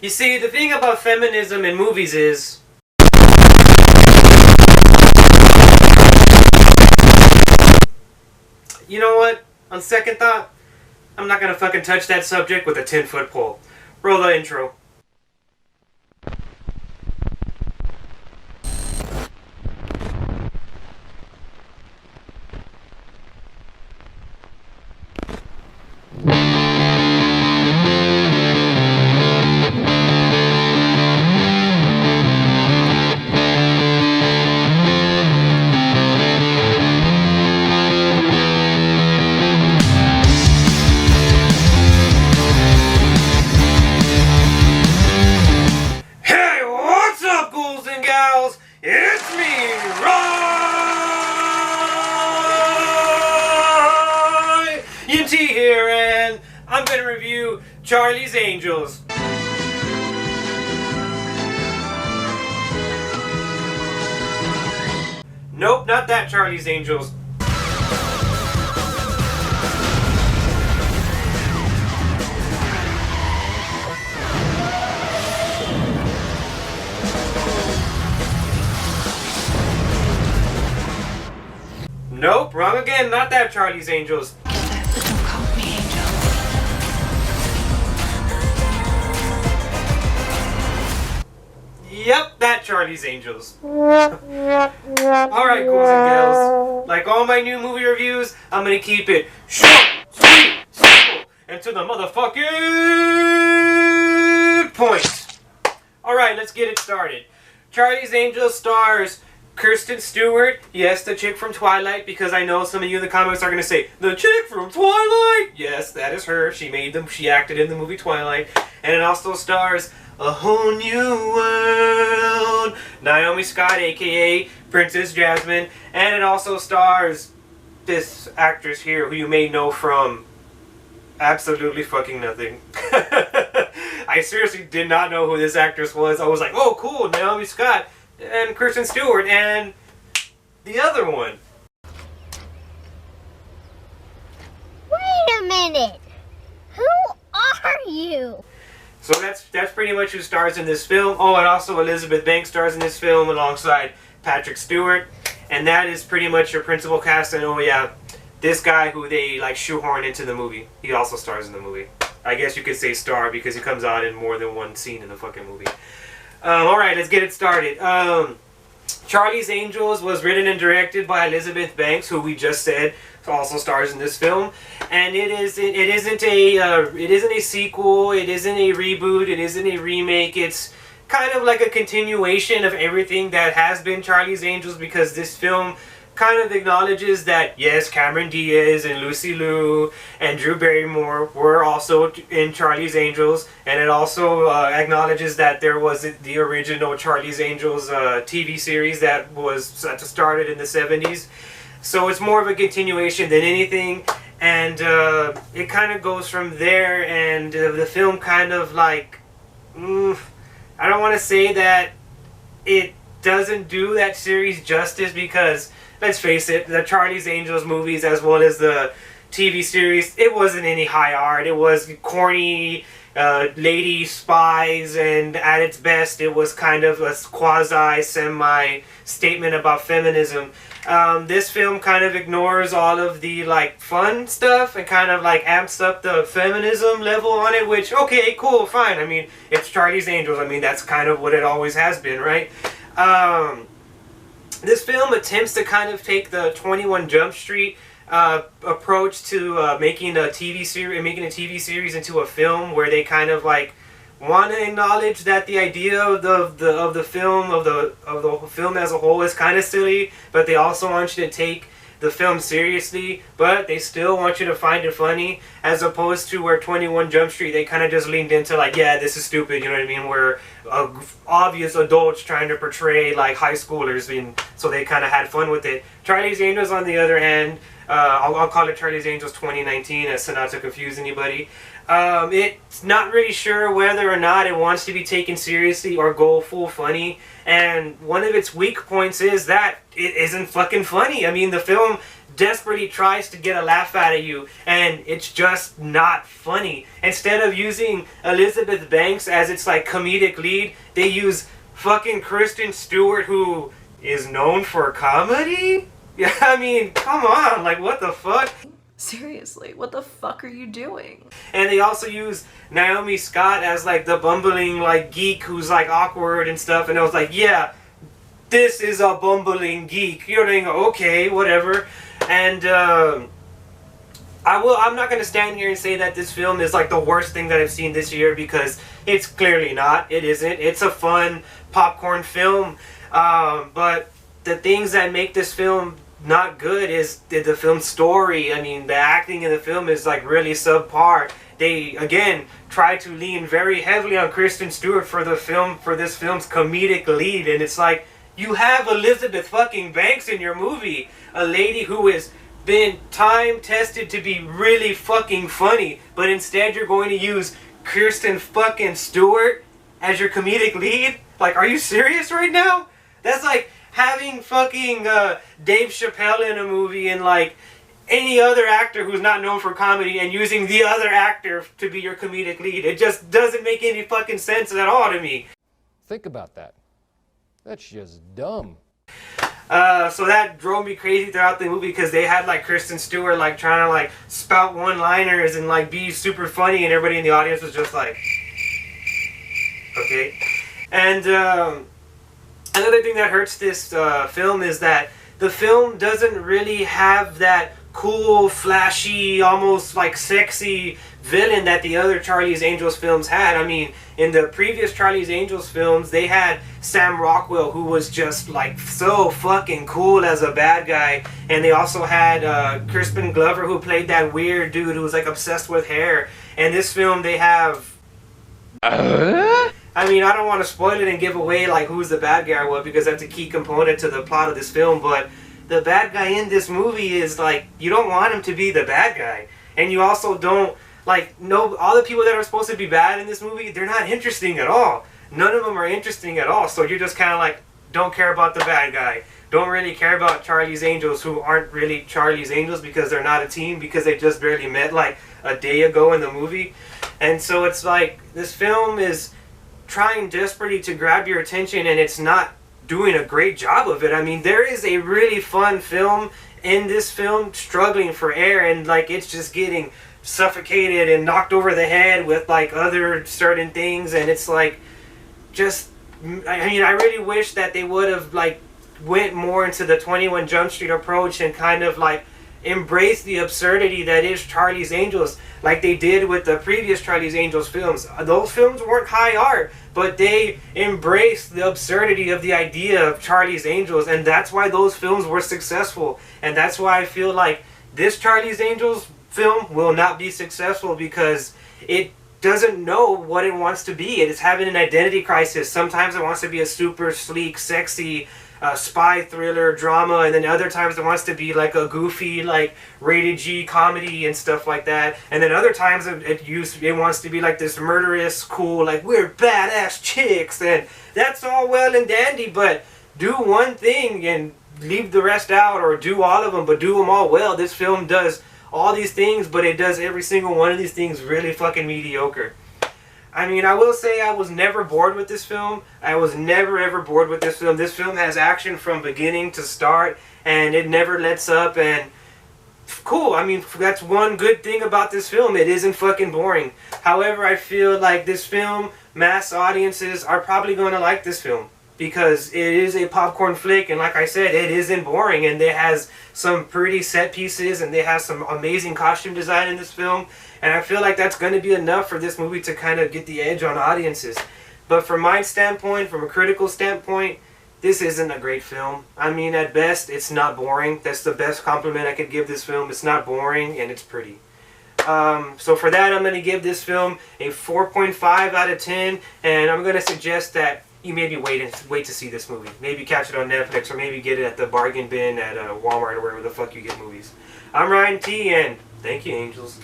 You see, the thing about feminism in movies is... You know what? On second thought, I'm not gonna fucking touch that subject with a 10-foot pole. Roll the intro. It's me, Ryan.T here, and I'm gonna review Charlie's Angels. Nope, not that Charlie's Angels. Nope, wrong again, not that Charlie's Angels. But don't call me Angel. Yep, that Charlie's Angels. Alright, ghouls and gals. Like all my new movie reviews, I'm gonna keep it short, sweet, simple, and to the motherfucking point. Alright, let's get it started. Charlie's Angels stars Kristen Stewart, yes, the chick from Twilight, because I know some of you in the comments are going to say, the chick from Twilight! Yes, that is her. She made them. She acted in the movie Twilight. And it also stars A Whole New World, Naomi Scott, a.k.a. Princess Jasmine. And it also stars this actress here, who you may know from absolutely fucking nothing. I seriously did not know who this actress was. I was like, oh, cool, Naomi Scott. And Kristen Stewart, and the other one. Wait a minute! Who are you? So that's pretty much who stars in this film. Oh, and also Elizabeth Banks stars in this film alongside Patrick Stewart. And that is pretty much your principal cast. And oh yeah, this guy who they like shoehorn into the movie, he also stars in the movie. I guess you could say star because he comes out in more than one scene in the fucking movie. Alright, let's get it started. Charlie's Angels was written and directed by Elizabeth Banks, who we just said also stars in this film. And it isn't a sequel, it isn't a reboot, it isn't a remake. It's kind of like a continuation of everything that has been Charlie's Angels, because this film kind of acknowledges that, yes, Cameron Diaz and Lucy Liu and Drew Barrymore were also in Charlie's Angels, and it also acknowledges that there was the original Charlie's Angels TV series that started in the 70s. So it's more of a continuation than anything, and it kind of goes from there, and the film kind of like, I don't want to say that it doesn't do that series justice, because let's face it, the Charlie's Angels movies as well as the TV series, it wasn't any high art. It was corny lady spies, and at its best it was kind of a quasi-semi statement about feminism. This film kind of ignores all of the like fun stuff and kind of like amps up the feminism level on it, which, okay, cool, fine. I mean, it's Charlie's Angels. I mean, that's kind of what it always has been, right? This film attempts to kind of take the 21 Jump Street approach to making a TV series into a film, where they kind of like want to acknowledge that the idea of the film as a whole is kind of silly, but they also want you to take the film seriously, but they still want you to find it funny, as opposed to where 21 Jump Street, they kind of just leaned into like, yeah, this is stupid, you know what I mean, where obvious adults trying to portray like high schoolers, and so they kind of had fun with it. Charlie's Angels, on the other hand, I'll call it Charlie's Angels 2019 as to not to confuse anybody. It's not really sure whether or not it wants to be taken seriously or go full funny, and one of its weak points is that it isn't fucking funny. I mean, the film desperately tries to get a laugh out of you, and it's just not funny. Instead of using Elizabeth Banks as its like comedic lead, they use fucking Kristen Stewart, who is known for comedy. Yeah, I mean, come on, like what the fuck? Seriously, what the fuck are you doing? And they also use Naomi Scott as like the bumbling like geek who's like awkward and stuff, and I was like, yeah, this is a bumbling geek. You're doing okay, whatever. And I'm not gonna stand here and say that this film is like the worst thing that I've seen this year, because it's clearly not. It isn't. It's a fun popcorn film, but the things that make this film not good is the film story. I mean, the acting in the film is like really subpar. They again try to lean very heavily on Kristen Stewart for this film's comedic lead, and it's like, you have Elizabeth fucking Banks in your movie, a lady who has been time tested to be really fucking funny, but instead you're going to use Kristen fucking Stewart as your comedic lead? Like, are you serious right now? That's like having fucking Dave Chappelle in a movie and like any other actor who's not known for comedy and using the other actor to be your comedic lead. It just doesn't make any fucking sense at all to me. Think about that. That's just dumb. So that drove me crazy throughout the movie, because they had like Kristen Stewart like trying to like spout one-liners and like be super funny, and everybody in the audience was just like, okay. And another thing that hurts this film is that the film doesn't really have that cool, flashy, almost like sexy villain that the other Charlie's Angels films had. I mean, in the previous Charlie's Angels films, they had Sam Rockwell, who was just like so fucking cool as a bad guy, and they also had Crispin Glover, who played that weird dude who was like obsessed with hair. And this film, they have I mean, I don't want to spoil it and give away like who's the bad guy or what, because that's a key component to the plot of this film, but the bad guy in this movie is like, you don't want him to be the bad guy. And you also don't, like, no, all the people that are supposed to be bad in this movie, they're not interesting at all. None of them are interesting at all. So you're just kind of like, don't care about the bad guy. Don't really care about Charlie's Angels, who aren't really Charlie's Angels because they're not a team, because they just barely met like a day ago in the movie. And so it's like, this film is trying desperately to grab your attention, and it's not doing a great job of it. I mean, there is a really fun film in this film struggling for air, and like it's just getting suffocated and knocked over the head with like other certain things, and it's like, just, I mean, I really wish that they would have like went more into the 21 Jump Street approach and kind of like embrace the absurdity that is Charlie's Angels, like they did with the previous Charlie's Angels films. Those films weren't high art, but they embraced the absurdity of the idea of Charlie's Angels, and that's why those films were successful. And that's why I feel like this Charlie's Angels film will not be successful, because it doesn't know what it wants to be. It is having an identity crisis. Sometimes it wants to be a super sleek, sexy spy thriller drama, and then other times it wants to be like a goofy like rated G comedy and stuff like that, and then other times it wants to be like this murderous cool, like we're badass chicks, and that's all well and dandy, but do one thing and leave the rest out, or do all of them but do them all well. This film does all these things, but it does every single one of these things really fucking mediocre. I mean, I will say I was never bored with this film. I was never ever bored with this film. This film has action from beginning to start, and it never lets up, and cool. I mean, that's one good thing about this film. It isn't fucking boring. However, I feel like this film, mass audiences are probably going to like this film, because it is a popcorn flick, and like I said, it isn't boring, and it has some pretty set pieces, and they have some amazing costume design in this film. And I feel like that's going to be enough for this movie to kind of get the edge on audiences. But from my standpoint, from a critical standpoint, this isn't a great film. I mean, at best, it's not boring. That's the best compliment I could give this film. It's not boring, and it's pretty. So for that, I'm going to give this film a 4.5 out of 10. And I'm going to suggest that you maybe wait to see this movie. Maybe catch it on Netflix, or maybe get it at the bargain bin at Walmart, or wherever the fuck you get movies. I'm Ryan T, and thank you, Angels.